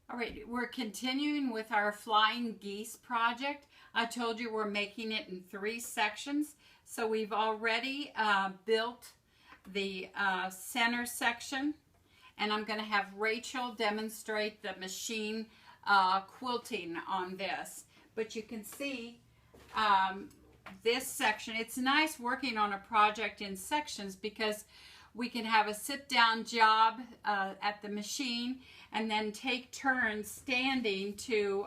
All right, we're continuing with our flying geese project. I told you we're making it in 3 sections. So we've already built the center section, and I'm going to have Rachel demonstrate the machine quilting on this. But you can see this section. It's nice working on a project in sections because we can have a sit-down job at the machine and then take turns standing to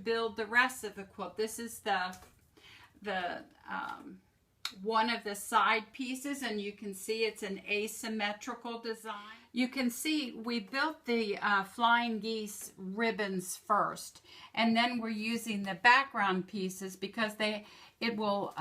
build the rest of the quilt. This is the one of the side pieces, and you can see it's an asymmetrical design. You can see we built the flying geese ribbons first, and then we're using the background pieces because it will,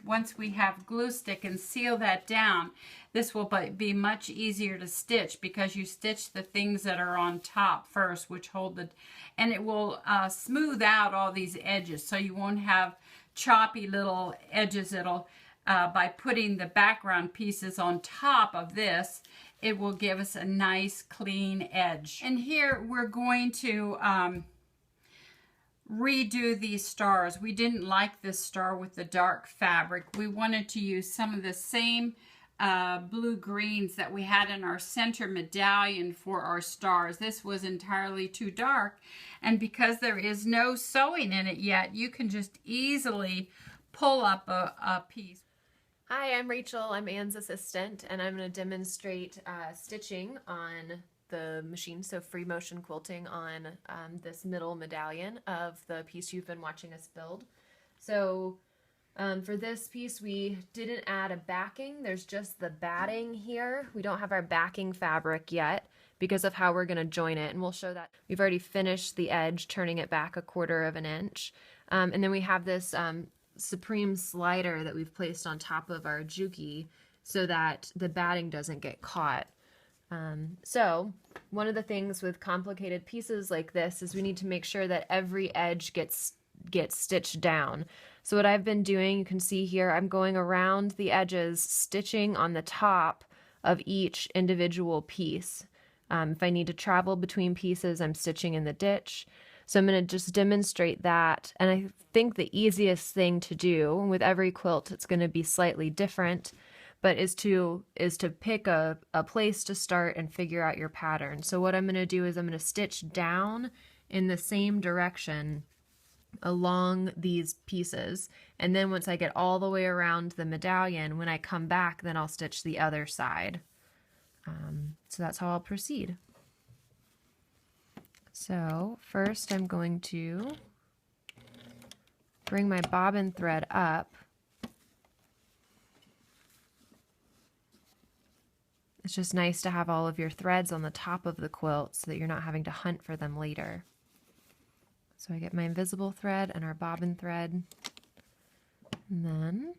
once we have glue stick and seal that down, this will be much easier to stitch because you stitch the things that are on top first, which hold the, and it will smooth out all these edges so you won't have choppy little edges. It'll, by putting the background pieces on top of this, it will give us a nice clean edge. And here we're going to redo these stars. We didn't like this star with the dark fabric. We wanted to use some of the same blue greens that we had in our center medallion for our stars. This was entirely too dark, and because there is no sewing in it yet, you can just easily pull up a piece. Hi, I'm Rachel. I'm Anne's assistant, and I'm going to demonstrate stitching on the machine, so free motion quilting on this middle medallion of the piece you've been watching us build. So for this piece, we didn't add a backing. There's just the batting here. We don't have our backing fabric yet because of how we're going to join it, and we'll show that. We've already finished the edge, turning it back 1/4 of an inch. And then we have this Supreme slider that we've placed on top of our juki so that the batting doesn't get caught. So one of the things with complicated pieces like this is we need to make sure that every edge gets stitched down. So what I've been doing, you can see here, I'm going around the edges, stitching on the top of each individual piece. If I need to travel between pieces, I'm stitching in the ditch. So I'm going to just demonstrate that. And I think the easiest thing to do, with every quilt it's going to be slightly different, but is to pick a place to start and figure out your pattern. So what I'm going to do is I'm going to stitch down in the same direction along these pieces, and then once I get all the way around the medallion, when I come back, then I'll stitch the other side. So that's how I'll proceed. So first I'm going to bring my bobbin thread up. It's just nice to have all of your threads on the top of the quilt so that you're not having to hunt for them later. So I get my invisible thread and our bobbin thread, and then